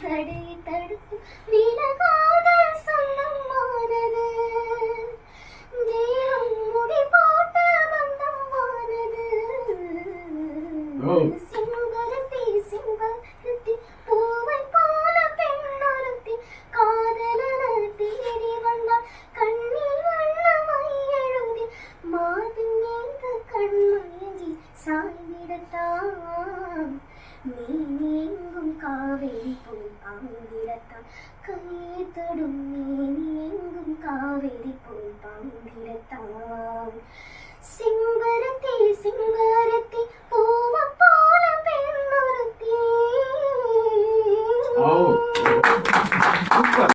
தடையை தடுத்து விலகாத சொந்தமானது தேவம் முடி போட்ட பந்தமானது சிங்கரத்தி சிங்கரத்தி பூவை போல பெண்ணொருத்தி காதலன தேடி வந்தால் கண்ணில் வண்ணமை எழுதி மாதம் மீது கண்மயங்கி சாய்ந்திடத்தான் நீ எங்கும் காவேரி போல் பாய்ந்திடத்தான் கையை தொடும் நீ எங்கும் காவேரி போல் பாய்ந்திடத்தான்